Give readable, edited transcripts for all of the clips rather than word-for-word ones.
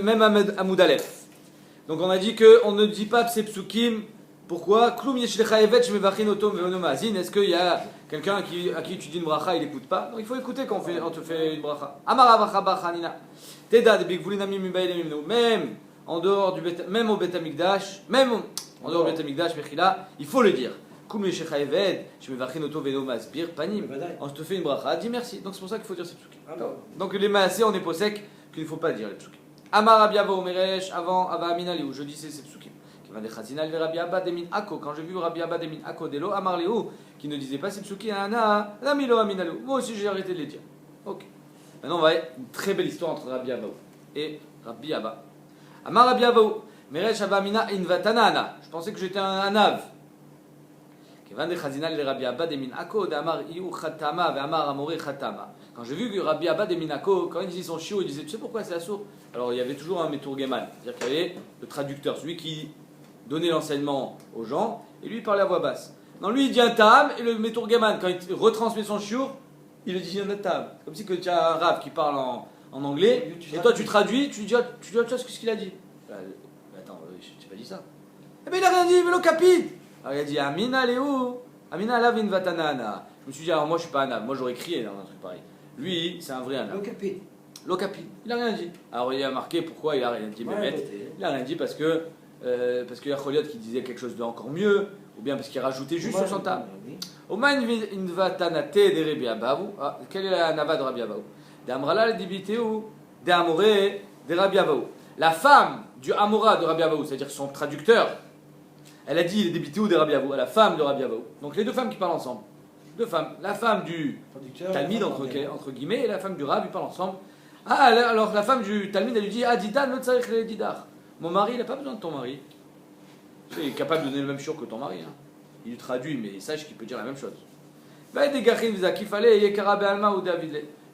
Même Amoud Aleph. Donc on a dit qu'on ne dit pas ces psukim. Pourquoi? Est-ce qu'il y a quelqu'un à qui tu dis une bracha, il n'écoute pas? Donc il faut écouter quand on te fait une bracha. Même en dehors du même au Bet Amikdash, même en dehors du Bet Amikdash, il faut le dire. On te fait une bracha, dis merci. Donc c'est pour ça qu'il faut dire ces psukim. Donc les maasé, on est posek qu'il ne faut pas dire les psukim. Amar Rabbi Abba Omeresh, avant Abba Aminali, où je disais ces psukim. Quand j'ai vu Rabbi Abba Demin Ako Delo, Amar Léou, qui ne disait pas ces psukim, Ramilo Aminalu. Moi aussi j'ai arrêté de les dire. Ok. Maintenant on va avoir une très belle histoire entre Rabbi Abba et Rabbi Abba. Amar Rabbi Abba Meresh Abba Amina Invatanana. Je pensais que j'étais un anav. Quand j'ai vu que Rabbi Abba de Minako, quand il disait son chiot, il disait, tu sais pourquoi c'est assourd? Alors il y avait toujours un Metourgeman, c'est-à-dire qu'il y avait le traducteur, celui qui donnait l'enseignement aux gens, et lui il parlait à voix basse. Non, lui il dit un tam, et le Metourgeman, quand il retransmet son chiot, il le dit un tam. Comme si que tu as un rave qui parle en anglais, et toi tu traduis, tu dis, tu vois ce qu'il a dit. Attends, je t'ai pas dit ça. Eh bien il a rien dit, vélo capide. Alors il a dit Amina Léou, Amina Lavin Vatanana. Je me suis dit, alors moi je suis pas un âme, moi j'aurais crié dans un truc pareil. Lui, c'est un vrai âme. Locapi. Il a rien dit. Alors il a marqué pourquoi il a rien dit. Il a rien dit parce que y a Choliot qui disait quelque chose d'encore mieux, ou bien parce qu'il rajoutait juste sur son tam. Oman Vatanate de Rabbi Abaou. Quelle est la nava de Rabbi Abaou? De Amrala le Dibiteu, de Amoré, de Rabbi Abaou. La femme du Amora de Rabbi Abaou, c'est-à-dire son traducteur. Elle a dit, il est débité de Rabbi Abaou, à la femme de Rabbi Abaou. Donc les deux femmes qui parlent ensemble. Deux femmes. La femme du Talmid, entre guillemets, et la femme du Rab, ils parlent ensemble. Ah, alors la femme du Talmid, elle lui dit, Didan, le tsarich le didar. Mon mari, il n'a pas besoin de ton mari. Il est capable de donner le même shiur que ton mari. Hein. Il lui traduit, mais sache qu'il peut dire la même chose.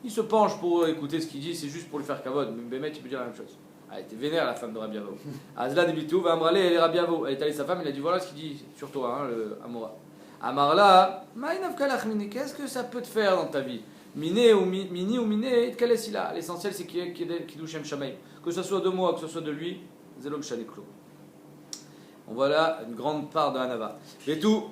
Il se penche pour écouter ce qu'il dit, c'est juste pour lui faire kavod. Mais Bémet, il peut dire la même chose. Elle était vénère, la femme de Rabbi Abaou. Azla de Bitou va Amrale et Rabbi Abaou. Elle est allée sa femme, il a dit voilà ce qu'il dit sur toi, hein, le Amora. Amarla, qu'est-ce que ça peut te faire dans ta vie? Miné ou miné, là. L'essentiel c'est qu'il douche Shamaim. Que ce soit de moi, que ce soit de lui, Zelom Shaneklo. On voit là une grande part de Hanava. Et tout,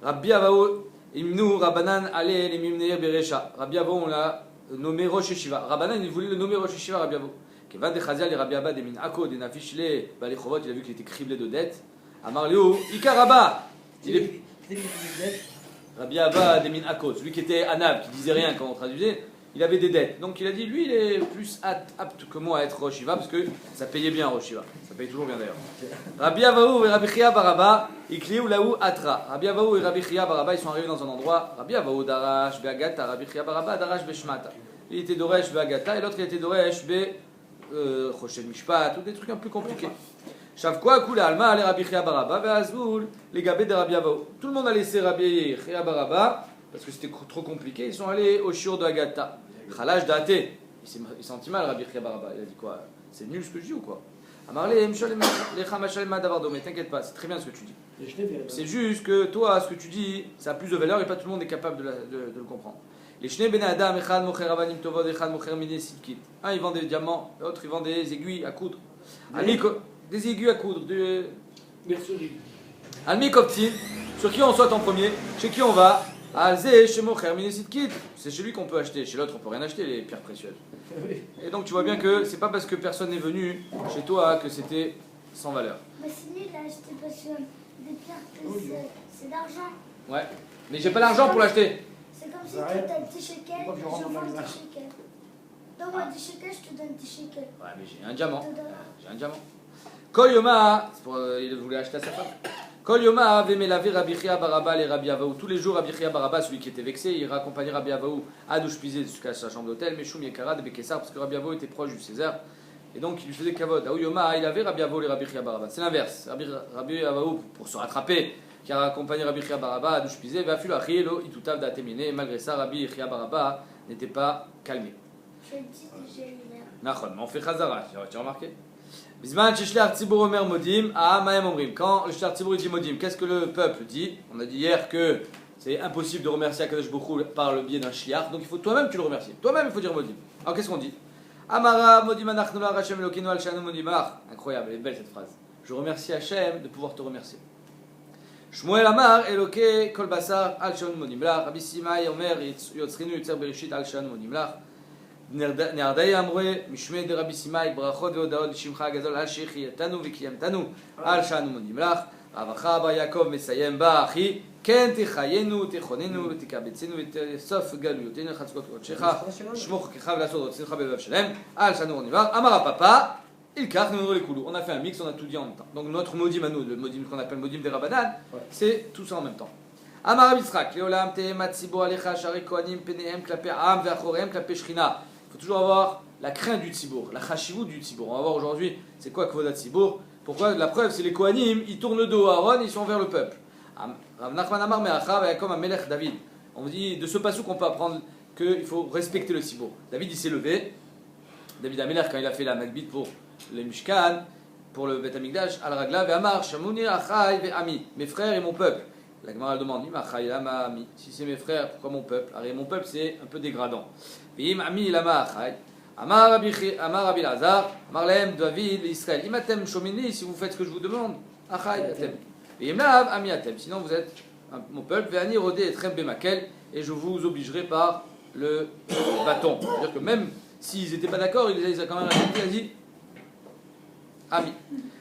Rabbi Abaou, Imnu, Rabbanan, allez, les Mimneir Berecha. Rabbi Abaou, on l'a nommé Rosh Yeshiva. Rabbanan, il voulait le nommer Rosh Yeshiva, Rabbi Abaou. Il a vu qu'il était criblé de dettes. Amar Léo, Ikaraba. Rabbi Abba de Min Ako, celui qui était Anab, qui disait rien quand on traduisait, il avait des dettes. Donc il a dit, lui, il est plus apte que moi à être Rosh Yeshiva, parce que ça payait bien Rosh Yeshiva. Ça paye toujours bien d'ailleurs. Rabbi Avaou et Rabbi Chia Baraba, Ikliou Laou Atra. Rabbi Avaou et Rabbi Chia Baraba, ils sont arrivés dans un endroit. Rabbi Avaou Darash Beagata, Rabbi Chia Baraba Darash Beshmata. Il était Doresh Beagata et l'autre il était Doresh Be. Choshen Mishpat, ou des trucs un peu compliqués. Shavkwa Kula Alma, les Rabbi Chia Baraba, Ve'azul, les Gabé de Rabbi Avaou. Tout le monde a laissé Rabbi Chia Baraba, parce que c'était trop compliqué, ils sont allés au shiur de Agata. Khalash Date, il sentit mal Rabbi Chia Baraba, il a dit quoi? C'est nul ce que je dis ou quoi? Amarle, les Chamachal Madavardo, mais t'inquiète pas, c'est très bien ce que tu dis. C'est juste que toi, ce que tu dis, ça a plus de valeur et pas tout le monde est capable de le comprendre. Les Shnei Ben Adam, Echad Mocher Avanim Tovod, Echad Mocher Mine Sidkit. Un, il vend des diamants, l'autre, il vend des aiguilles à coudre. Des aiguilles à coudre. Almi Koptin, sur qui on saute en premier? Chez qui on va? Alze, chez Mocher Mine Sidkit. C'est chez lui qu'on peut acheter. Chez l'autre, on peut rien acheter, les pierres précieuses. Et donc, tu vois bien que c'est pas parce que personne n'est venu chez toi que c'était sans valeur. Mais c'est nul, là, acheter parce que des pierres précieuses, c'est d'argent. Ouais, mais j'ai pas l'argent pour l'acheter. C'est comme si tu as 10 shekels, je vends 10 shekels. Donne-moi 10 shekels, je te donne 10 shekels. Ouais, mais j'ai un diamant. J'ai un diamant. Kol Yoma, il voulait acheter à sa femme. Kol Yoma avait mélavé Rabbi Chia Baraba et Rabbi Avaou. Tous les jours, Rabbi Chia Baraba, celui qui était vexé, il raccompagnait Rabbi Avaou à Douche-Pisé jusqu'à sa chambre d'hôtel, mais Choum Yekara de Bekessar, parce que Rabbi Avaou était proche du César. Et donc, il lui faisait kavod. Aou Yoma, il avait Rabbi Avaou et Rabbi Chia Baraba. C'est l'inverse. Rabbi Avaou, pour se rattraper, qui a accompagné Rabbi Chia Baraba à Douche-Pisé, va filer à Chielo, Itutav d'Atéminé. Malgré ça, Rabbi Chia Baraba n'était pas calmé. Je le dis déjà une heure. Nachon, mais on fait Chazara, tu as remarqué? Bisman Shishlar Tzibur Omer Modim, Maem Omrim. Quand le Shishlar Tzibur dit Modim, qu'est-ce que le peuple dit? On a dit hier que c'est impossible de remercier Akadosh Baruch Hu par le biais d'un shliach, donc il faut toi-même tu le remercies. Toi-même il faut dire Modim. Alors qu'est-ce qu'on dit? Amara modim anachnu la Hashem Elokeinu al shanu modim lach. Incroyable, elle est belle cette phrase. Je remercie Hachem de pouvoir te remercier. Shmuel Amar Eloke kol basar al shanu modim lach. Rabbi Simai Omer yotzrinu yotzer bereshit al shanu modim lach. נרדאי אמרי משמי דרבי סימאי ברכות והודעות לשמך הגדול על שהחייתנו וקיימתנו על שאנו מודים לך. רב אחא בר יעקב מסיים בה אחי כן תחיינו תכוננו ותקבצנו ותאסוף גלויותינו חזקות קודשך שמור חכך ולעשות רצונך בלב שלם על שאנו מודים לך. אמר הפאפה ilkach nous les coulous. On a fait un mix, on a tout dit en même temps. Donc notre modim à nous, le modim qu'on appelle modim des Rabbanan, c'est tout ça en même temps. Amar Rabbi Yitzchak, Leolam tehemat tzibor alecha shari kohanim penehem klape am ve'achorehem klape shrina. Il faut toujours avoir la crainte du tzibour, la chashivut du tzibour. On va voir aujourd'hui c'est quoi kvodat tzibour. Pourquoi? La preuve c'est les kohanim, ils tournent le dos à Aaron, ils sont vers le peuple. Rav Nachman Amar me'acha ve'akom amelech David. On dit de ce passage qu'on peut apprendre qu'il faut respecter le tzibour. David il s'est levé. David Amelech quand il a fait la Magbit pour le Mishkan, pour le Bet Hamikdash, al Ragla ve'amar Shamuni achai ve'ami. Mes frères et mon peuple. La Gemara demande, si c'est mes frères, pourquoi mon peuple? Alors mon peuple c'est un peu dégradant. Amar Rabbi Lazar, Amar Lehem David Israël. Imatem shomini, si vous faites ce que je vous demande, achai atem. Yemlav ami atem. Sinon vous êtes mon peuple. Ve'ani rodé et trem bemakel, et je vous obligerai par le bâton. C'est-à-dire que même s'ils n'étaient pas d'accord, ils ont quand même respecté. Il a dit ami.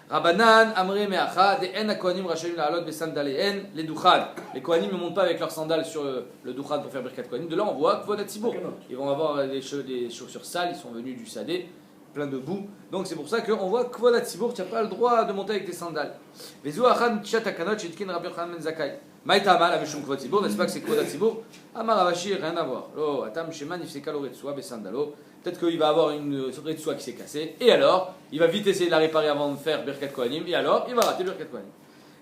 Rabbanan, Amre Meacha, des En Kohanim Rachayim La'alot Besandalehen, les Duchad. Les Kohanim ne montent pas avec leurs sandales sur le Duchad pour faire Birkat Kohanim. De là, on voit Kvodat Tzibour. Ils vont avoir des chaussures sales, ils sont venus du Sadé, plein de boue. Donc c'est pour ça qu'on voit Kvodat Tzibour, tu n'as pas le droit de monter avec tes sandales. Vezu Achan Tishat Akanot, Shitkin Rabbi Yochanan Ben Zakkai. Maïtama, la Meshum Kvodat Tzibour, n'est-ce pas que c'est Kvodat Tzibour? Amar Avashi, rien à voir. Lo, Atam Sheman, Ifseka Loretsua, Besandalo. Peut-être qu'il va avoir une retsua qui s'est cassée, et alors, il va vite essayer de la réparer avant de faire Birkat Kohanim, et alors, il va rater Birkat Kohanim.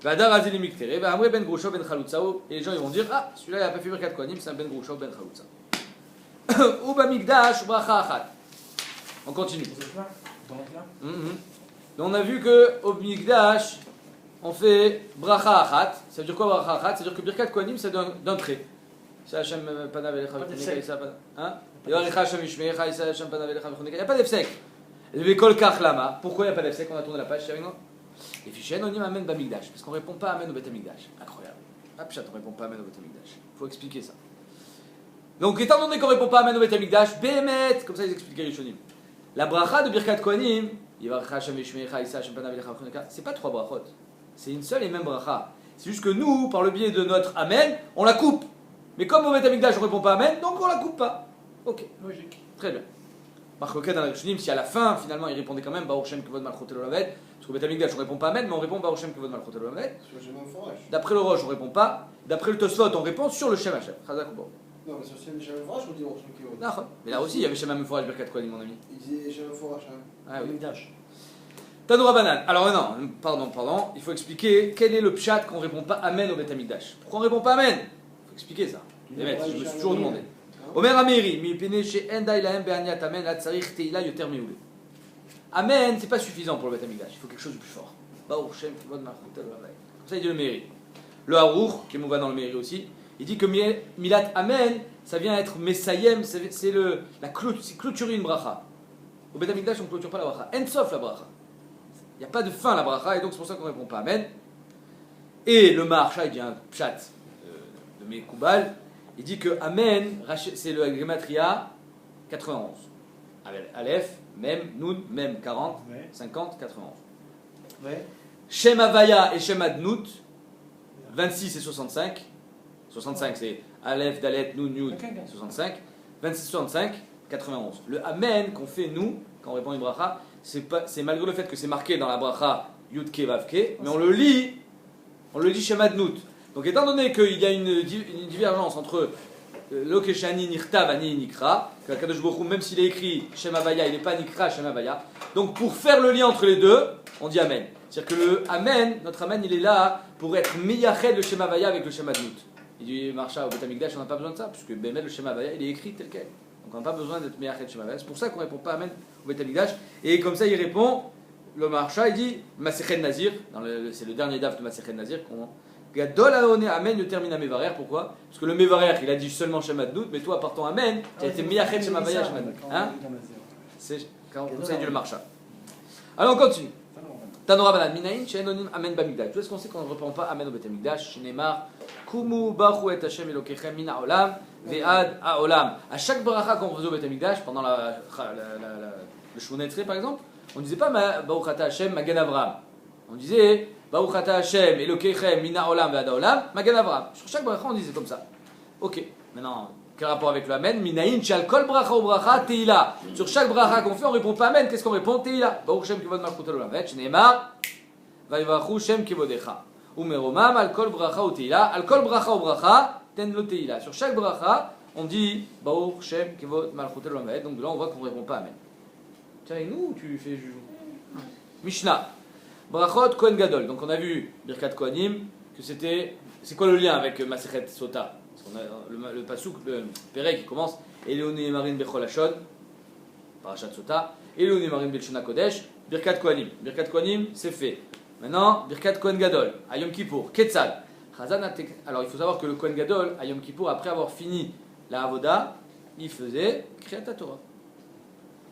Vadar Azeli Miktere, Amre Ben Grushav Ben Chalutzao, et les gens ils vont dire, ah, celui-là il n'a pas fait Birkat Kohanim, c'est un Ben Grushav Ben Chalutzao. Uba Mikdash, Bracha Achat. On continue. On a vu qu'au Mikdash, on fait Bracha Achat. Ça veut dire quoi Bracha Achat? Ça veut dire que Birkat Kohanim c'est d'un trait. C'est Hachem Panav Elecha V'Chonika Yisa Panav. Hein? Il n'y a pas d'efsek. Pourquoi il n'y a pas d'efsek? On a tourné la page, c'est avec nous. Les fichiers anonymes amènent Bamikdash. Parce qu'on ne répond pas amen au Bet Hamikdash. Incroyable. Hop, chat, on ne répond pas amen au Bet Hamikdash. Il faut expliquer ça. Donc, étant donné qu'on ne répond pas amen au Bet Hamikdash, Bémet, comme ça ils expliquent les Rishonim. La bracha de Birkat Kohanim, c'est pas trois brachot. C'est une seule et même bracha. C'est juste que nous, par le biais de notre amen, on la coupe. Mais comme au Bet Hamikdash on ne répond pas amen, donc on la coupe pas. Ok, logique. Très bien. Marcoquet dans la Rishonim, si à la fin, finalement, il répondait quand même Baruch Shem Kevod Malchut Elolaved, parce qu'au Bet Hamikdash on ne répond pas amen, mais on répond Baruch Shem Kevod Malchut Elolaved. D'après le Rosh, on ne répond pas. D'après le Tosfot, on répond sur le Shem Hashem. Chazak ou bon. Non, mais sur le Shem Forage, on dit Baruch Shem Kevod. Non, mais là aussi, il y avait Shem Forage Birkat Kohanim, mon ami. Il disait Shem Forage, ah oui. Tanoura Banan. Alors non, pardon. Il faut expliquer quel est le pshat qu'on ne répond pas amen au Bet Hamikdash. Pourquoi on ne répond pas amen? Il faut expliquer ça. Les mecs, je me suis toujours demandé. Omer Ameri, mi pene chez Enda ilahem be'aniat amen la tsarich teila yoter meoule. Amen, c'est pas suffisant pour le Bet Hamikdash. Il faut quelque chose de plus fort. Baruch Shem Kevod Malchut Elolaved. Comme ça il dit le Meiri. Le Harour, qui est mouva dans le Meiri aussi, il dit que Milat Amen, ça vient être Messayem, c'est clôturer une bracha. Au Bet Hamikdash on ne clôture pas la bracha. En sauf la bracha. Il n'y a pas de fin à la bracha et donc c'est pour ça qu'on ne répond pas amen. Et le Maharsha, il dit un pshat de Mekoubal. Il dit que Amen, c'est le Gematria 91. Aleph, Mem, Nun, Mem 40, 50, 91. Ouais. Shem Havaya et Shem Adnout, 26 et 65. 65 c'est Aleph, Dalet, Nun, Yud, 65. 26, 65, 91. Le Amen qu'on fait nous, quand on répond une bracha, c'est malgré le fait que c'est marqué dans la bracha Yud Ke Vav Ke, mais on le lit Shem Adnout. Donc étant donné qu'il y a une divergence entre Lokeshani Nirtav Ani Nikra, que Kadosh Baruch Hu, même s'il est écrit Shem Havaya, il n'est pas Nikra Shem Havaya. Donc pour faire le lien entre les deux, on dit Amen. C'est-à-dire que le Amen, notre Amen, il est là pour être Miyached le Shem Havaya avec le Shem Adnout. Il dit Marsha au Bet Hamikdash, on n'a pas besoin de ça, puisque Bémet le Shem Havaya, il est écrit tel quel. Donc on n'a pas besoin d'être Miyached Shem Havaya. C'est pour ça qu'on ne répond pas Amen au Bet Hamikdash. Et comme ça il répond, le Marsha, il dit Masechet Nazir, c'est le dernier daf de Masechet Nazir qu'on. Gadol Aone Amen, il termine à Mevarer. Pourquoi? Parce que le Mevarer, il a dit seulement Shem Adnout, mais toi, par ton Amen, tu as été Miyached Shem Havaya Shem Adnout. Hein? conseil du marcha. Alors on continue. Tanora Banan Minaïn, Sheenonim Amen Bamigdash. D'où est-ce qu'on sait qu'on ne reprend pas Amen au Bet Hamikdash? Shenemar, Kumu Bachu et Hashem Elokechem Min Haolam, Ve'ad Haolam. À chaque bracha qu'on faisait au Bet Hamikdash, pendant le Shmonetzre par exemple, on ne disait pas Baruch Ata Hashem Magen Avraham. On disait Baruch Ata Hashem Elokechem Min Haolam Ve'ad Haolam, Magen Avraham. Sur chaque bracha on disait comme ça. Ok, maintenant. Quel rapport avec le Amen? Minaïn, Shal Kol Bracha ou Bracha, Teila. Sur chaque bracha qu'on fait, on répond pas Amen. Qu'est-ce qu'on répond? Teila. Baruch Shem Kivod Malchut Olam. Shneimar, Vayivachu Shem Kivodecha. Umeromam, Al Kol Bracha ou Teila. Al Kol Bracha ou Bracha, Ten Lo Teila. Sur chaque bracha, on dit Baruch Shem Kivod Malchut Olam. Donc de là, on voit qu'on répond pas Amen. Tiens, et nous, tu fais joujou. Mishnah. Brachot Kohen Gadol. Donc on a vu Birkat Kohanim, que c'était. C'est quoi le lien avec Masechet Sota? On a le pasouk, le Pérec qui commence Eléoné Marin Bechol Hashon, Parashat Sota, Eléoné Marin Belshona Kodesh, Birkat Kohanim. Birkat Kohanim, c'est fait. Maintenant, Birkat Kohen Gadol, à Yom Kippour, Ketzal. Alors il faut savoir que le Kohen Gadol, à Yom Kippour, après avoir fini la Avoda, il faisait Kriyat HaTorah.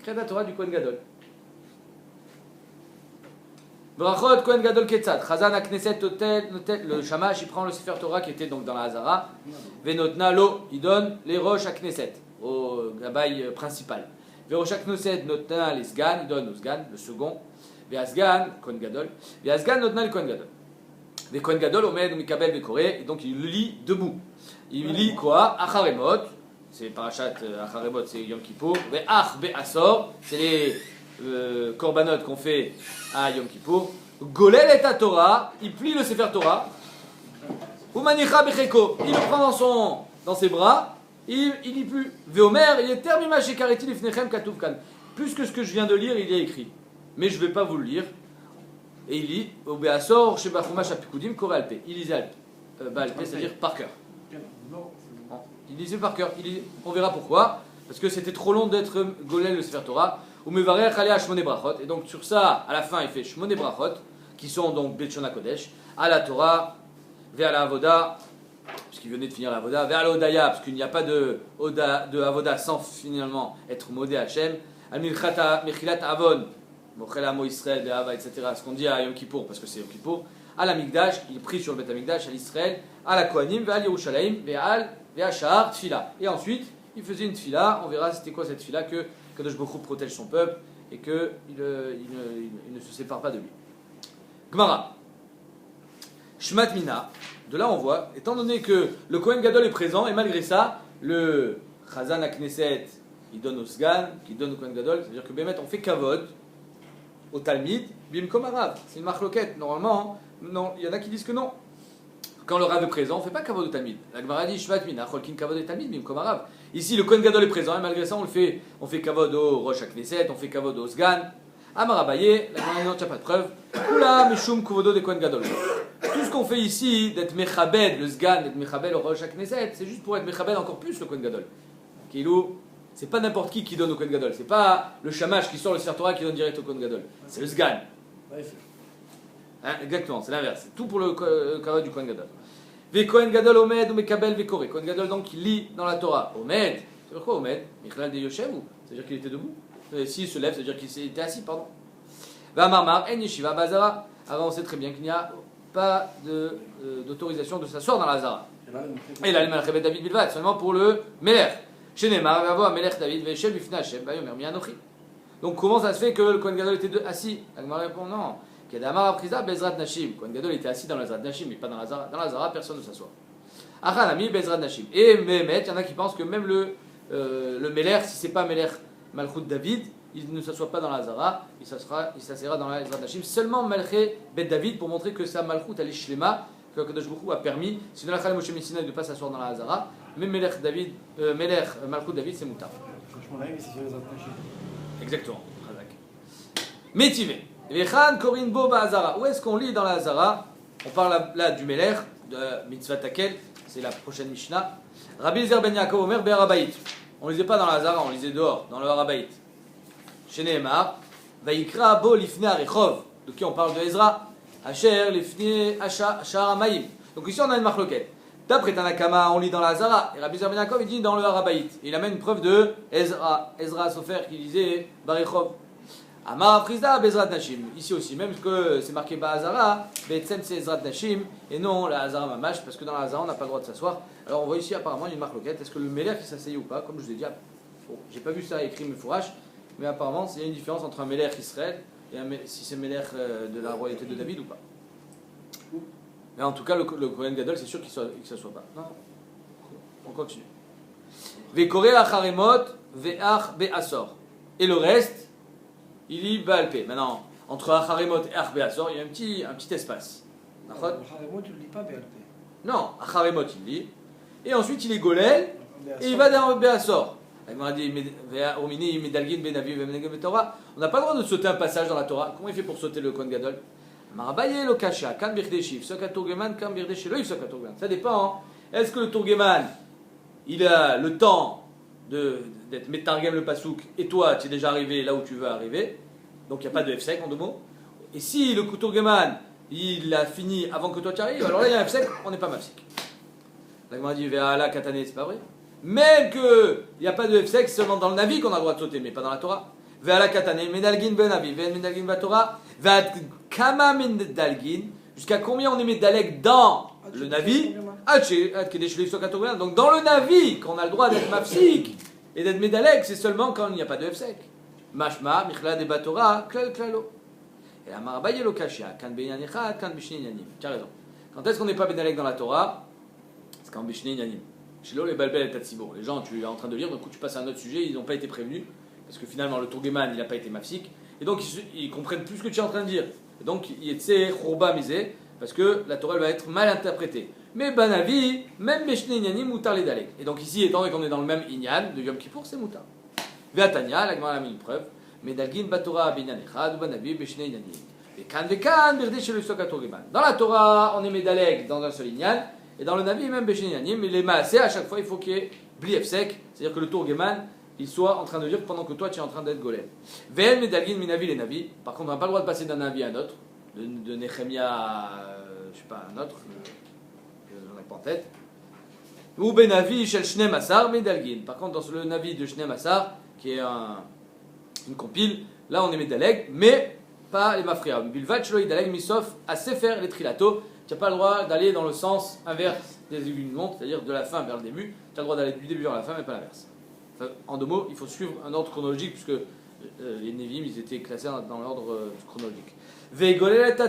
Kriyat HaTorah du Kohen Gadol. Brachot Kohen Gadol Ketzad, Chazan Akneset Notel, le Shamash il prend le Sefer Torah qui était donc dans la Hazara, Venotna Lo, il donne les Rosh Akneset, au Gabaï principal. Verosh Akneset Notna les Sgan, il donne au Sgan, le second, Veasgan, Kohen Gadol, Veasgan Notna le Kohen Gadol. Ve Kohen Gadol, Omed, Mikabel, Vekoré, et donc il le lit debout. Il lit quoi? Acharemot, c'est Parashat Acharemot, c'est Yom Kippour, Veach Be'asor, c'est les korbanot qu'on fait à Yom Kippour. Golel et Torah, il plie le Sefer Torah. Umanicha becheko, il le prend dans ses bras, il lit plus. Veomer, il est termima shekareti lifnechem katuv kan. Plus que ce que je viens de lire, il y a écrit. Mais je ne vais pas vous le lire. Et il lit Obeasor shebachumash apikudim koralpe. Il lisait Balpe, c'est-à-dire par cœur. Il lisait par cœur. On verra pourquoi. Parce que c'était trop long d'être Golel le Sefer Torah. Et donc sur ça, à la fin, il fait Shmone Brachot, qui sont donc Belshona Kodesh, à la Torah, vers la Avoda, puisqu'il venait de finir la Avoda, vers la Odaya, parce qu'il n'y a pas de Avoda sans finalement être modé Hachem, al Mechilat Avon, Mochel Amo Israël, Be'ava, etc., ce qu'on dit à Yom Kippour, parce que c'est Yom Kippour, à la Mikdash, il prie sur le Bet Hamikdash, à l'Israël, à la Kohanim, vers Yerushalayim, vers Shahar, Tfila. Et ensuite, il faisait une Tfila, on verra c'était quoi cette Tfila, que Kadosh Baruch Hu protège son peuple et qu'il ne se sépare pas de lui. Gemara. Shmat Mina. De là on voit, étant donné que le Kohen Gadol est présent et malgré ça, le Chazan Akneset, il donne au Sgan, qui donne au Kohen Gadol, c'est-à-dire que Bémet on fait Kavod au Talmid, Bimkom Arav. C'est une marloquette. Normalement, non, il y en a qui disent que non. Quand le Rav est présent, on ne fait pas Kavod au Talmid. La Gemara dit Shvat Mina, Cholkin Kavod et Talmid, Bimkom Arav. Ici, le Kohen Gadol est présent et malgré ça, on fait Kavod au Rosh HaKnesset, on fait Kavod au Sgan. Amarabaye, la Gemara dit non, tu n'as pas de preuve. Oula, Mishum Kuvodo de Kohen Gadol. Tout ce qu'on fait ici, d'être Mechabed, le Sgan, d'être Mechabed au Rosh HaKnesset, c'est juste pour être Mechabed encore plus le Kohen Gadol. Kilou, c'est pas n'importe qui donne au Kohen Gadol. C'est pas le Shamash qui sort le Sefer Torah qui donne direct au Kohen Gadol. C'est le Sgan. Hein, exactement, c'est l'inverse. C'est tout pour le Kavod du Kohen Gadol. Ve Kohen Gadol Omed ou Mekabel Vekoré. Kohen Gadol donc il lit dans la Torah. Omed, c'est dire quoi Omed? Michlal de Yoshev ou? C'est-à-dire qu'il était debout. S'il se lève, c'est-à-dire qu'il était assis, pardon. Va Marmar, En Yeshiva, Bazara. Alors on sait très bien qu'il n'y a pas d'autorisation de s'asseoir dans la Zara. Et là, le Melech David Bilvat, seulement pour le Melech. Chez Neymar, va voir Melech David, Veshem Bifna Hashem, Bayomer Mianochi. Donc comment ça se fait que le Kohen Gadol était assis? La Gemara répond non. Kedamar Apriza Bezrat Nashim. Kohen Gadol était assis dans la Bezrat Nashim, mais pas dans la Zara. Dans la Zara, personne ne s'assoit. Achanami Bezrat Nashim. Et Mehmet, il y en a qui pensent que même le Melech, si c'est pas Melech Malchut David, il ne s'assoit pas dans la Zara, il s'assera dans la Bezrat Nashim. Seulement Melech Bet David pour montrer que sa Malchut elle est Shlema, que Kadosh Baruch Hu a permis, si dans la Chalem Moshe Messina de ne pas s'asseoir dans la Zara, même Melech Malchut David c'est Moutar. Exactement. Métivé. Vechan Korin Bo Ba'azara. Où est-ce qu'on lit dans la Hazara? On parle là du Melech, de Mitzvah Takel, c'est la prochaine Mishnah. Rabbi Eliezer ben Yaakov Omer Be'Harabait. On ne lisait pas dans la Hazara, on lisait dehors, dans le Harabait. Chez Nehemar, Vayikra Bo Lifnei Arechov. De qui on parle de Ezra? Asher Lifnei Ashar Amayim. Donc ici on a une marloquette. D'après Tanakama, on lit dans la Hazara. Et Rabbi Eliezer ben Yaakov il dit dans le Harabait. Il amène une preuve de Ezra Sofer qui disait Barechov. Amar Afrizda Bezrat Nashim. Ici aussi, même que c'est marqué Ba'azara, Be'etzem c'est Ezrat Nashim, et non la Hazara Mamash, parce que dans la Hazara on n'a pas le droit de s'asseoir. Alors on voit ici apparemment une marque loquette. Est-ce que le Meler qui s'asseyait ou pas? Comme je vous ai dit, bon, j'ai pas vu ça écrit Mefourash, mais apparemment il y a une différence entre un Meler Israël et si c'est Meler de la royauté de David ou pas. Mais en tout cas, le Kohen Gadol, c'est sûr qu'il ne s'assoit pas. Non. On continue. Ve'koreh acharemot ve'ach be'asor. Et le reste, il lit Baalpé. Maintenant, entre acharemot et ach be'asor, il y a un petit espace. D'accord? Acharemot, tu ne le dis pas BLP. Non, acharemot, il lit. Et ensuite, il est golel et il va dans be'asor. On n'a pas le droit de sauter un passage dans la Torah. Comment il fait pour sauter le Kohen Gadol? Ça dépend. Est-ce que le Tourgeman, il a le temps d'être métargem le pasouk et toi, tu es déjà arrivé là où tu veux arriver, donc il n'y a pas de F-sec en deux mots. Et si le Tourgeman, il a fini avant que toi tu arrives, alors là il y a un F-sec, on n'est pas mafsik. La Gemara dit Ve'ala katane, c'est pas vrai. Même qu'il n'y a pas de F-sec, c'est seulement dans le Navi qu'on a le droit de sauter, mais pas dans la Torah. Ve'ala katane, medalgin ben Navi, ve'en medalgin ba Torah, ve'at medalgin, jusqu'à combien on est medalek dans le Navi? Donc dans le Navi, qu'on a le droit d'être mafsik et d'être medalek, c'est seulement quand il n'y a pas de F-sec. Mashma, michla de batora, klal klalo. Et la marabaye lo kashia, kan beyanecha, kan bishni yanim. Tu as raison. Quand est-ce qu'on n'est pas medalek dans la Torah? C'est quand bishni yanim. Chez les balbel et tatsibo. Les gens, tu es en train de lire, d'un coup tu passes à un autre sujet, ils n'ont pas été prévenus, parce que finalement le Tourgeman, il n'a pas été mafsik, et donc ils comprennent plus ce que tu es en train de dire. Et donc, il est khourba misé, parce que la Torah elle va être mal interprétée. Mais Banavi, même Beshne Inyanim, Moutar les Dalek. Et donc ici, étant donné qu'on est dans le même Inyan de Yom Kippour, c'est Moutar. Ve'atanya, la Gemara a mis une preuve. Medalgin Batora Binyan Echad, ou Banavi, Beshne Inyanim. Vekan Vekan, Birde chez le Soka Tourgeman. Dans la Torah, on est Medalek dans un seul Inyan, et dans le Navi, même Beshne Inyanim, mais les Maaseh, à chaque fois, il faut qu'il y ait Blief sec, c'est-à-dire que le Tourgeman, il soit en train de dire pendant que toi, tu es en train d'être golem. Ve'el Medalgin Minavi les Navi. Par contre, on n'a pas le droit de passer d'un Navi à un autre. De Nehemia à, je sais pas, un autre, j'en ai pas en tête. Ou Benavi Shel Shnem Asar Medalgin. Par contre, dans le Navi de Shnem Asar, qui est une compile, là on est Medaleg, mais pas les Mafria. Bilvat Shelo Idaleg Misof à Sefer les Trilato. Tu n'as pas le droit d'aller dans le sens inverse des aiguilles d'une montre, c'est-à-dire de la fin vers le début. Tu as le droit d'aller du début vers la fin, mais pas l'inverse. Enfin, en deux mots, il faut suivre un ordre chronologique, puisque les Nevim, ils étaient classés dans l'ordre chronologique.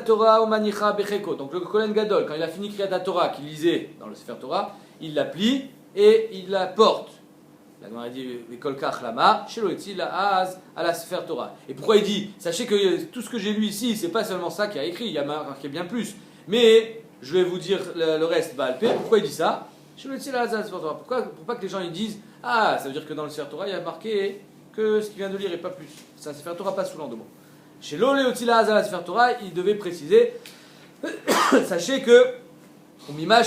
Torah manicha becheko. Donc le Kohen Gadol, quand il a fini Kriyat Torah, qu'il lisait dans le Sefer Torah, il la plie et il la porte. La Gemara dit Vekolkach lama, shelo etzi la az à la Sefer Torah. Et pourquoi il dit? Sachez que tout ce que j'ai lu ici, c'est pas seulement ça qu'il y a écrit, il y a marqué bien plus. Mais je vais vous dire le reste Baalpé. Pourquoi il dit ça? Shelo etzi la az à la Sefer Torah. Pourquoi? Pour pas que les gens ils disent ah, ça veut dire que dans le Sefer Torah il y a marqué que ce qu'il vient de lire et pas plus. C'est un Sefer Torah pas sous l'endement. Chez l'Olé Otila Hazal Sefer Torah, il devait préciser sachez que il y a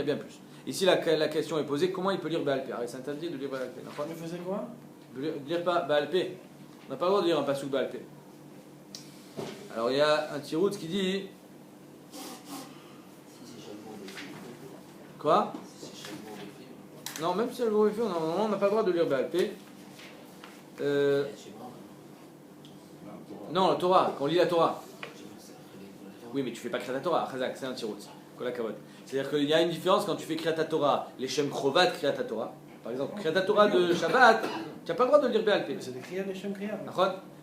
bien plus. Ici la question est posée comment il peut lire Baalpé? C'est interdit de lire Baalpé. Il faisait quoi? De lire pas Baalpé. On n'a pas le droit de lire un pasouk Baalpé. Alors il y a un tirout qui dit quoi? Non, même si elle vous refait, on n'a pas le droit de lire Baalpé. Non, la Torah, quand on lit la Torah. Oui, mais tu fais pas Kriyat Torah, Chazak, c'est un tirout. C'est-à-dire qu'il y a une différence quand tu fais Kriyat Torah, les Shem Krovat Kriyat Torah. Par exemple, Kriyat Torah de Shabbat, tu n'as pas le droit de lire Baalpé. C'est des Kriyat, les Shem Kriyat.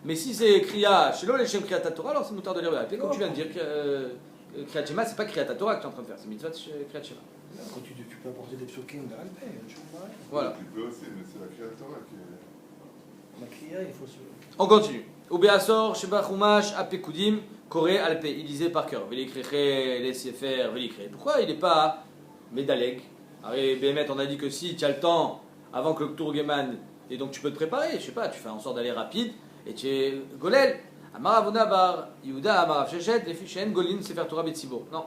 Mais si c'est Kriya, chez les Shem Kriyat Torah, alors c'est moutar de lire Baalpé. Comme tu viens de dire, Kriyat Shema, c'est pas Kriyat Torah que tu es en train de faire, c'est mitzvah Kriyat Shema. Quand tu peux apporter des psukim de Baalpé, voilà. Tu peux aussi, mais c'est la Kriyat Torah qui est... La Kriya, il faut se... On continue. Obeasor, Sheba Chumash, Apekudim, Koré, Alpe. Il disait par cœur. Velikreche, laissez faire, Velikre. Pourquoi il n'est pas Médaleg? Allez, Bémet, on a dit que si tu as le temps avant que le Tourgeman, et donc tu peux te préparer, je sais pas, tu fais en sorte d'aller rapide, et tu es Golel. Amaravuna bar Yehuda, Amarav Shechet, les Fichen, Golin, Sefer Torah Betsibour. Non,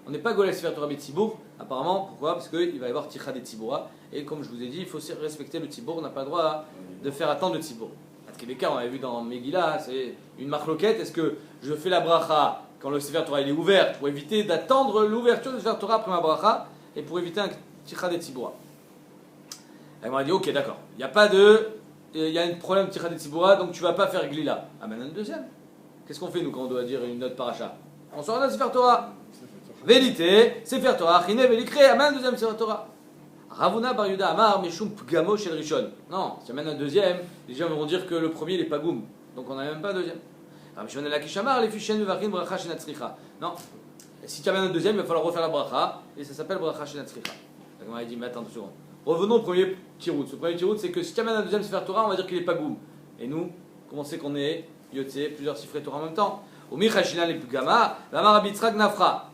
on n'est pas Golel Sefer Torah Betsibour, apparemment. Pourquoi? Parce qu'il va y avoir Ticha des Tziboura, et comme je vous ai dit, il faut respecter le Tzibour, on n'a pas le droit de faire attendre le Tzibour. Québécois, on avait vu dans Megillah, c'est une marloquette. Est-ce que je fais la bracha quand le Sefer Torah il est ouvert pour éviter d'attendre l'ouverture du Sefer Torah après ma bracha et pour éviter un ticha des tziboura? Elle m'a dit ok, d'accord, il n'y a pas de il y a un problème de Tichat et Tzibura, donc tu vas pas faire Glila. Amène un deuxième. Qu'est-ce qu'on fait nous quand on doit dire une note paracha? On sort un Sefer Torah. Vérité, Sefer Torah, Chine Velikre, amène un deuxième Sefer Torah. Ravuna Bar Yuda Amar, Meshum Pgamo Shel Rishon. Non, si tu amènes un deuxième, les gens vont dire que le premier il est pas goum. Donc on n'a même pas un deuxième. Rishon El Akishamar, les Fishen Mevachim Bracha Shenatzricha. Non, si tu amènes un deuxième, il va falloir refaire la bracha, et ça s'appelle Bracha Shenatzricha. Donc on a dit, mais attends 2 secondes. Revenons au premier tirout. Ce premier tirout, c'est que si tu amènes un deuxième Sefer Torah, on va dire qu'il est pas goum. Et nous, comment c'est qu'on est Yotze, plusieurs Sifrei Torah en même temps? Omi Chashina le Pgama, Lamar Abitzrak Nafra.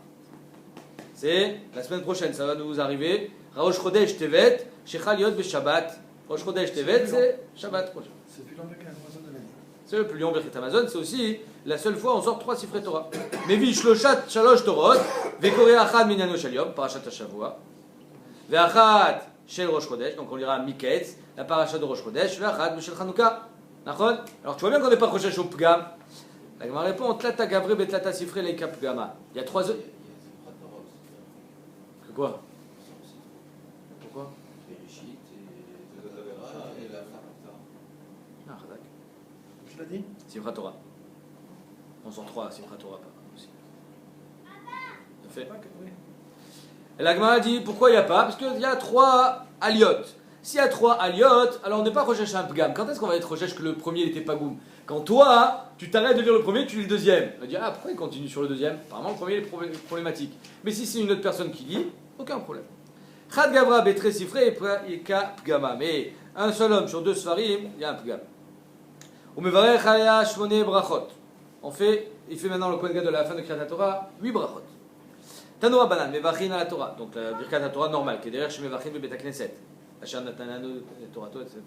C'est la semaine prochaine, ça va nous arriver. Rosh Chodesh Tevet, Shechal Yot Beshabbat. Rosh Chodesh Tevet, c'est Shabbat prochain. C'est plus long que l'Amazon de l'année. C'est le plus long Birkat Amazon, c'est aussi la seule fois où on sort 3 Sifrei Torah. Mevi Shloshat Shalosh Torot, Vekore Achad Minyano Shel Yom, Parashat Hashavua. Ve'achad Shel Rosh Chodesh, donc on lira Miketz, la paracha de Rosh Chodesh, Ve'achad Shel Chanukah. Nachon? Alors tu vois bien qu'on n'est pas Chodesh au Pgam. La Gemara répond, Tlata Gavre Betlata Sifrei Leika Pgama. Il y a 3 heures. Que quoi? Pourquoi? Ah, Radak. Tu l'as dit? Simchat Torah. On sort 3 Simchat Torah, pas aussi. Fait. Oui. Et la Gemara dit pourquoi il n'y a pas? Parce qu'il y a 3 aliotes. S'il y a 3 aliotes, alors on n'est pas recherché un pgam. Quand est-ce qu'on va être recherché que le premier n'était pas goum? Quand toi, tu t'arrêtes de lire le premier, tu lis le deuxième. On va dire, ah, pourquoi il continue sur le deuxième? Apparemment, le premier est problématique. Mais si c'est une autre personne qui lit, aucun problème. Chad Gavra Betre Sifrei et Ka Pgama. Mais un seul homme sur 2 Sfarim, il y a un pgam. Umevarech Alea Shmone Brachot. Il fait maintenant le Kohen Gadol à la fin de Kriyat Torah 8 brachot. Tanoa Banan, Mevachin à la Torah. Donc la Birkat Torah normale, qui est derrière chez Mevachin Bebet Knesset. Hachar Natanano, Torato, etc.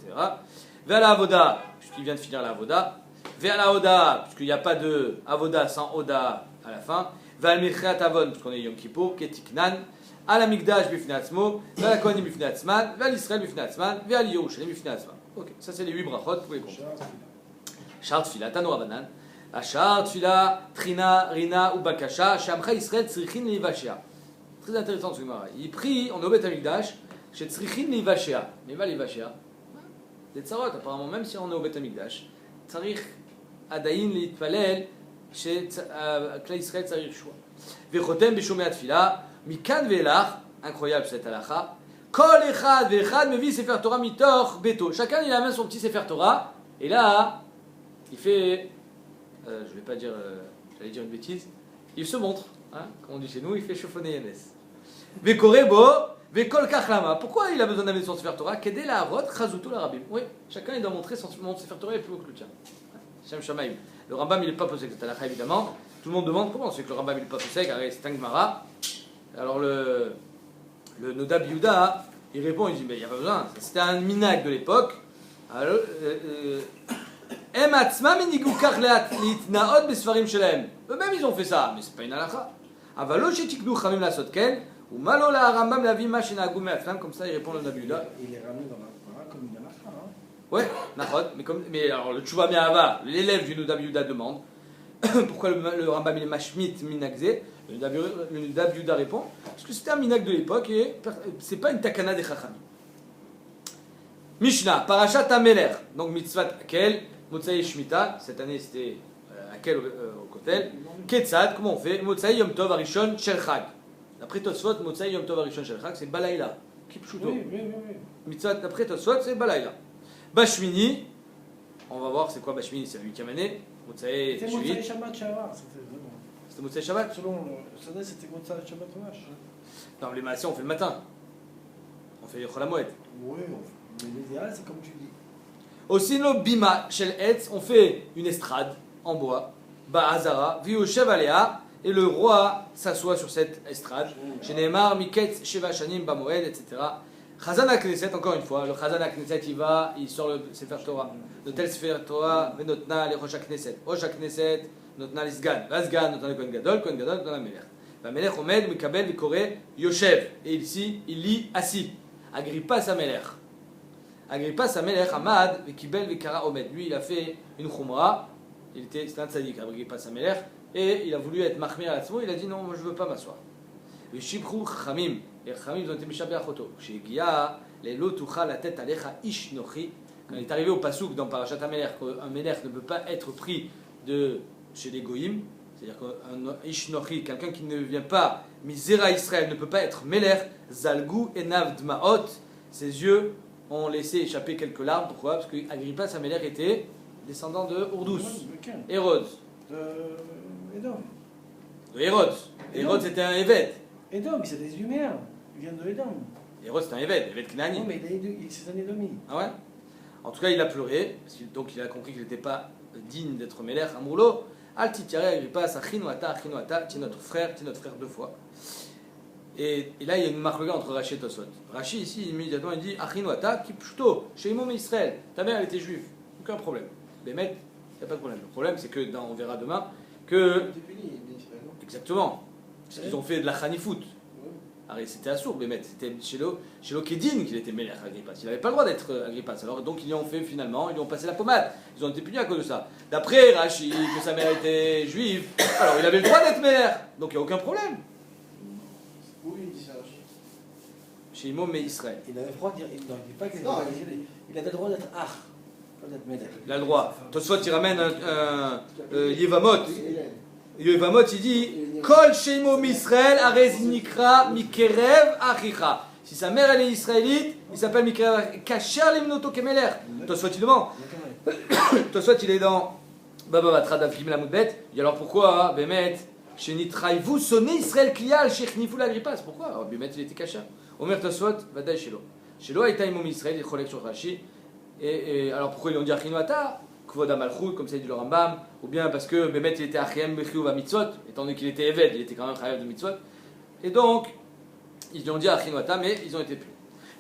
Vers la Avoda, puisqu'il vient de finir la Avoda. Vers la Oda, puisqu'il n'y a pas de Avoda sans Oda à la fin. Vers Mirchat Avon, puisqu'on est Yom Kippur, Ketiknan. À la Migdash Bifnei Atzmo. Vers la Kohanim Bifnei Atzman. Vers l'Israël Bifnei Atzman. Vers l'Yerushalayim Bifnei Atzman. Ok, ça c'est les 8 brachot, vous pouvez comprendre. Shar Tfila, Tanoa Banan. Ashar Tfila, Trina, Rina ou Bakasha. Shamcha Israël Tzrichin Leivashia. Très intéressant ce Gemara. Il prie, on est au Beth Amikdash. Chez Tzrichin Leivashia. Mais va Leivashia. Des tsarot, apparemment, même si on est au Beth Amikdash. Tzarich Adayin Leitpalel. Chez Kla Israël Tzarich Shua. Vechotem Bishomei Tfila. Mikan Velach. Incroyable cette halakha. Kol Echad Vechad Mevi Sefer Torah Mitor Beto. Chacun il amène son petit Sefer Torah. Et là, il fait. Je vais pas dire. J'allais dire une bêtise. Il se montre. Hein, comme on dit chez nous, il fait chauffonner Yanes. Vekorebo. Vekol Kachlama. Pourquoi il a besoin d'amener son Sefer Torah? Kedé la Arot, Chazuto la Rabim. Oui, chacun il doit montrer son Sefer Torah est plus haut que le tien. Shem Shamaim. Le Rambam il n'est pas posé que c'est halakha évidemment. Tout le monde demande comment c'est que le Rambam il n'est pas posé, car c'est un Gemara. Alors le Nodab Yuda, il répond, il dit mais il n'y a pas besoin. C'était un minag de l'époque. Alors, eux-mêmes ils ont fait ça, mais c'est pas une halakha. Avalo shetiknu chamim la sotken. Ou malo la Rambam la vie machina goumé aflam, comme ça il répond le Nabiuda. Il est ramené dans la comme une halakha. Hein. Ouais, Nachod, mais alors le Tchouva Me'ava, l'élève du Nabiuda demande pourquoi le Rambam il est machmit minagzé. Le Nabiuda répond parce que c'était un minag de l'époque et c'est pas une takana des Chachamim. Mishnah, Parashat Ameler, donc mitzvah Akel, Motzai Shmita, cette année c'était Akel au Kotel. Ketzad, comment on fait? Motzai Yom Tov Arishon Shel Chag. D'après Tosfot, Motzai Yom Tov Arishon Shel Chag, c'est Balayla. Kipshuto. Oui. Mitzvah, d'après Tosfot, c'est Balayla. Bashmini, on va voir c'est quoi Bashmini, c'est la 8e année. Motzai C'était Shvit. Motzai Shabbat Shabbat, c'était vraiment. C'était Motzai Shabbat. Selon le Sadeh, c'était Motzai Shabbat Rosh. Non, les massés on fait le matin. On fait Chol HaMoed. Oui, mais l'idéal c'est comme tu dis. Aussi, nos Bima Shel Etz, on fait une estrade en bois. Ba'azara, Vioshev Alea, et le roi s'assoit sur cette estrade. Shenemar, Miketz, Sheva Shanim, Bamoed, etc. Chazan HaKnesset, encore une fois, le Chazan HaKnesset, il sort le Sefer Torah. Le tel Sefer Torah, Venotna, le Rosh HaKnesset. Rosh HaKnesset, Notna l'Isgan. L'Isgan, Notna le Kohen Gadol, Notna la Melech. Melech Omed, Mikabel, Vikore, Yoshev. Et ici, il lit assis. Agrippa Samelech. Agrippa Samelech, Amad, Vikibel, Vikara Omed. Lui, il a fait une Khumra. C'était un tzaddik, Agrippa Samelech. Et il a voulu être Mahmir à il a dit non, moi je ne veux pas m'asseoir. Et Shibru Chamim. Les Chamim ont été Mishabé Achoto. Chez Gia, les Lotucha, la tête Alecha Ishnochi. Quand il est arrivé au Passouk dans Parashat HaMelech, qu'un Melech ne peut pas être pris de chez les Goïm, c'est-à-dire qu'un Ishnochi, quelqu'un qui ne vient pas, Misera Israël, ne peut pas être Melech, Zalgou Enav Dmaot, ses yeux ont laissé échapper quelques larmes. Pourquoi? Parce qu'Agrippa, sa Melech, était descendant de Ourdous, Lequel Hérode. Edom. De Hérode. Hérode, c'était un Éved. Edom, c'est des Lumières. Ils viennent de Edom. Hérode, c'était un Éved, Éved Knani. Non, mais c'est un Édomie. Ah ouais? En tout cas, il a pleuré, parce donc il a compris qu'il n'était pas digne d'être Melech. Amroulo, Al Titiare Agrippa, Achinoata, tu es notre frère 2 fois. Et là, il y a une marque entre Rashi et Tosfot. Rashi, ici, immédiatement, il dit Achinoata, qui plutôt, chez Imom Israël, ta mère, elle était juive. Aucun problème. Mais il n'y a pas de problème. Le problème, c'est que, on verra demain, que. Exactement. Parce qu'ils ont fait de la Khanifout. Arrête, c'était assourd, Bémet. C'était chez l'Okedin qu'il était Melech Agrippa. Il n'avait pas le droit d'être Agrippa. Alors, donc, ils lui ont fait finalement, ils lui ont passé la pommade. Ils ont été punis à cause de ça. D'après Rashi, que sa mère était juive, alors il avait le droit d'être Melech. Donc, il n'y a aucun problème. Oui, il dit ça. Chez Imom et Israël. Il avait le droit de dire. Non, il dit pas qu'il Non, il avait le droit d'être Ach, pas d'être Melech. Il a le droit. Tosfot, il ramène un Yevamot. Yevamot, il dit Kol Sheimo Misraël Arezinikra Mikerev Achicha. Si sa mère elle est israélite, il s'appelle Mikerev Kacher Limnoto Kemeler. Tosfot, il demande. Tosfot, il est dans Baba Batra Davkim la Moudbet. Il dit alors pourquoi, Bémet, chez Nitraïvou, sonné Israël Klial, chez Nifou la Grippas. Pourquoi? Alors, Bémet, il était Kacher. Omer Tosfot, Vadaï Shelo. Shelo a été Imom Israël, il collègue sur Rashi. Et alors pourquoi ils ont dit Achinoata? Kvod Amalchut, comme ça dit le Rambam, ou bien parce que Bémet il était Achem Bechiouva Mitzvot, étant donné qu'il était Eved, il était quand même Chayav de Mitzvot. Et donc, ils lui ont dit Achinoata, mais ils ont été plus.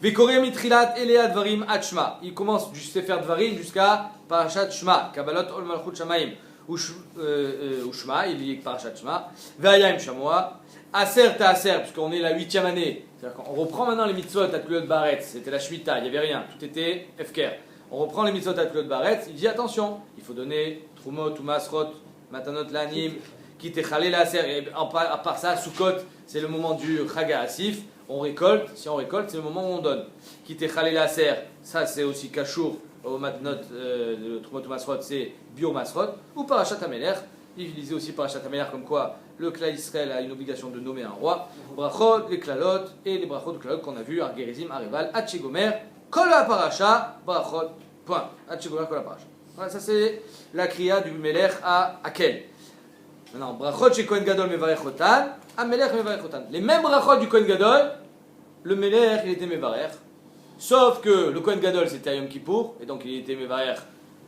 Vekorem Mitrilat Elea Dvarim Achma. Il commence du Sefer Dvarim jusqu'à Parashat Shma, Kabbalot Ol Malchut Shamaim. Ushma, il dit Parashat Shma. Ve'ayim Shamoa. Aser Ta'aser, puisqu'on est la 8e année. C'est-à-dire qu'on reprend maintenant les mitzvot à Tluyot Baretz, c'était la Shemitah, il n'y avait rien, tout était Efker. On reprend les mitzvot à Tluyot Baretz, il dit attention, il faut donner Trumot, Masrot, Matanot Lanim, Kitechalé la Aser. Et à part ça, Sukkot, c'est le moment du Chaga Asif, on récolte, si on récolte, c'est le moment où on donne. Kitechalé la Aser, ça c'est aussi Kashour, au Matanot, le Trumot Masrot, c'est Bio Masrot, ou Parashat HaMelech. Il disait aussi Parashat HaMelech comme quoi le clan Israël a une obligation de nommer un roi. Brachot, les klalot et les brachot de klalot qu'on a vu, Argerizim, Areval, Hatchegomer, Kol HaParasha, brachot, point. Hatchegomer, Kol HaParasha. Voilà, ça c'est la kriya du Melech à Akel. Maintenant, brachot chez Kohen Gadol Mevarechotan, Amelech Mevarechotan. Les mêmes brachot du Kohen Gadol, le Melech il était Mevarech, sauf que le Kohen Gadol c'était à Yom Kippour, et donc il était Mevarech.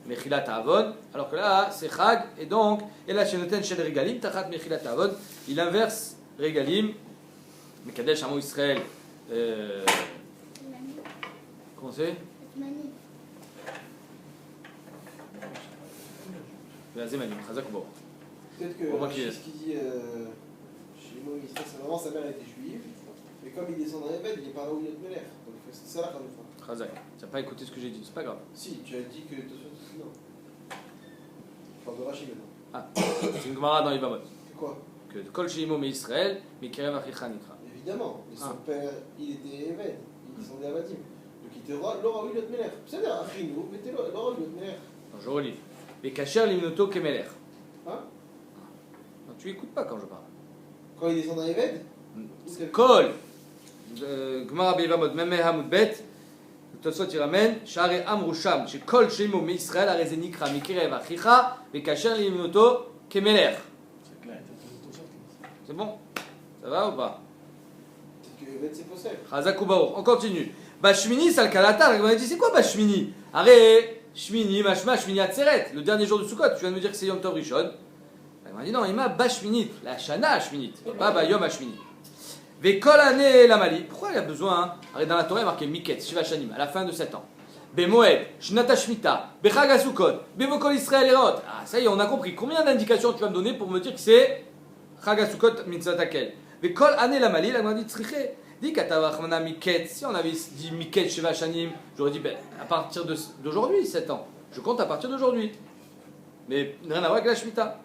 Mechilat Avon, alors que là c'est Chag, et donc, et là chez Noten Shel Regalim, Tachat Mechilat Avon, il inverse Regalim, Mekadesh Amo Israël, comment c'est? Zemanim, Chazak ou Peut-être que ce qu'il dit chez Imom Israël, c'est vraiment sa mère était juive, mais comme il descend dans les bêtes, il n'est pas là où il est Melech. Donc c'est ça la fin de fois. Chazak, tu n'as pas écouté ce que j'ai dit, c'est pas grave. Si, tu as dit que non. Je parle de Rashi maintenant. Ah, c'est une Gemara dans Yvamot. Quoi? Que de Kol Sheimo mais Israël, mais Kerem Achicha Nikra. Évidemment, mais son père, il était Eved, il descendait à Vadim. Donc il était Laura Wilot Melech. C'est à Achinou, mettez Laura Wilot Melech. Non, je relis. Mais Kacher Limnoto Kemeler. Hein? Non, tu écoutes pas quand je parle. Quand il descend à Eved? Kol Gemara Beyvamot, même Hamoud Bet. Tosfot il ramène, Share Amrusham, chez Kol Sheimo mais Israël, Arezenikra, Mikerev Achicha, mais Kacher Limnoto Kemeler. C'est clair, C'est bon? Ça va ou pas? Peut-être que Eved c'est possible. Chazak ou Baour, on continue. Bashmini, Salkalata, on a dit c'est quoi Bashmini? Arrête, Shmini, Mashma, Shmini Atzeret, le dernier jour de Sukkot, tu viens de me dire que c'est Yom Tov Rishon. On a dit non, il m'a Bashminit, la Shana Ashminit, pas Bayom Ashminit. Vekol année la Mali. Pourquoi il a besoin? Arrête, dans la Torah, il y a marqué Miket, Shiva Shanim, à la fin de 7 ans. Bemoed, Shnata Shmita, Bechag Asukot, Bevokol Israël Erot. Ah, ça y est, on a compris. Combien d'indications tu vas me donner pour me dire que c'est Chag Asukot Mitzatakel? Vekol année la Mali, la Gemara dit Tzriché. Dis Katavachmana Miket. Si on avait dit Miket Shiva Shanim, j'aurais dit à partir d'aujourd'hui, 7 ans. Je compte à partir d'aujourd'hui. Mais rien à voir avec la Shmita.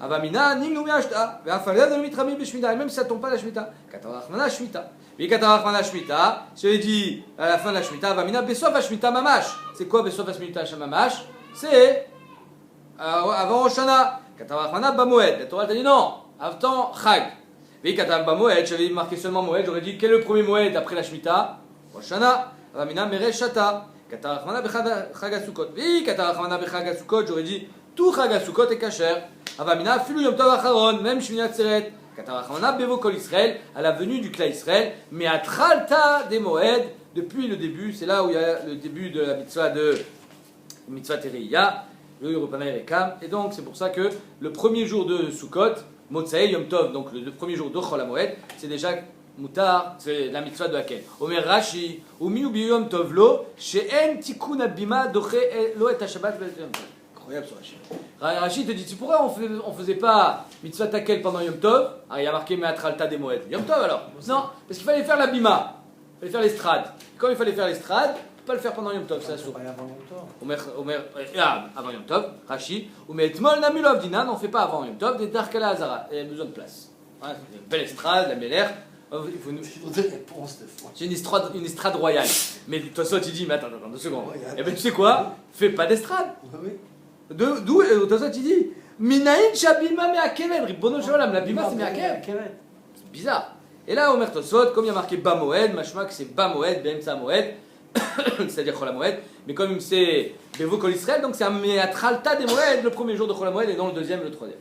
Avamina, Nimnu Meashta, Ve'afalea de Mitrami Beshmita, et même si ça tombe pas la Shmita, Katavachmana Shmita. Vikata Rachmana Shmita, je l'ai dit à la fin de la Shmita, Vamina Besof Shmita Mamash. C'est quoi Besof Shmita Mamash? C'est avant Rosh Hashanah. Kata Rachmana Bamoed. La Torah t'a dit non, avant Chag. Vikata Bamoed, j'avais marqué seulement Moed, j'aurais dit quel est le premier Moed après la Shmita? Rosh Hashanah. Vamina Meresh Shata. Kata Rachmana Bechag HaSukkot. Vikata Rachmana Bechag HaSukkot, j'aurais dit tout Chag HaSukkot est kasher. Avamina Filu Yom Tov Acharon, même Shmini Atzeret. Katarachmana Bevo Kol Israël, à la venue du clan Israël, mais à Tralta des Moed, depuis le début, c'est là où il y a le début de la mitzvah Tereia, le Europana Erekam, et donc c'est pour ça que le premier jour de Sukkot, Motsei Yom Tov, donc le premier jour de Chol HaMoed, c'est déjà Moutar, c'est la mitzvah de Hakel. Omer Rashi, Umiu Bi Yom Tov Lo, She'en Tikkun Abima Doche Lo Et HaShabbat Ve'et Yom Tov. Incroyable ce Rashi. Rashi te dit, tu pourquoi on faisait pas mitzvah takel pendant Yom Tov? Ah, il y a marqué Me'atralta des Moed. Yom Tov alors? Non, parce qu'il fallait faire la bima, il fallait faire l'estrade. Quand il fallait faire l'estrade, il ne pas le faire pendant Yom Tov, c'est assourd. Avant Yom Tov, Rashi, ou Me'etmol Namulov Dinan, on ne fait pas avant Yom Tov, des Darkala Hazara, il y a besoin de place. Une belle estrade, la Méler. C'est une estrade royale. Mais toi, tu dis, mais attends, 2 secondes. Eh bien, tu sais quoi? Fais pas d'estrade. D'où Tosot il dit Minaïn Shabima Me'akevet, Ribbono Shalom, la bima c'est Me'akevet. C'est bizarre. Et là, Omer Tosot, comme il y a marqué Bamoed, machma que c'est Bamoed, Be'emtsa Moed, c'est-à-dire Chol HaMoed, mais comme c'est Bevo Kol Israël, donc c'est un Me'atralta des Moed, le premier jour de Chol HaMoed et non le deuxième, le troisième.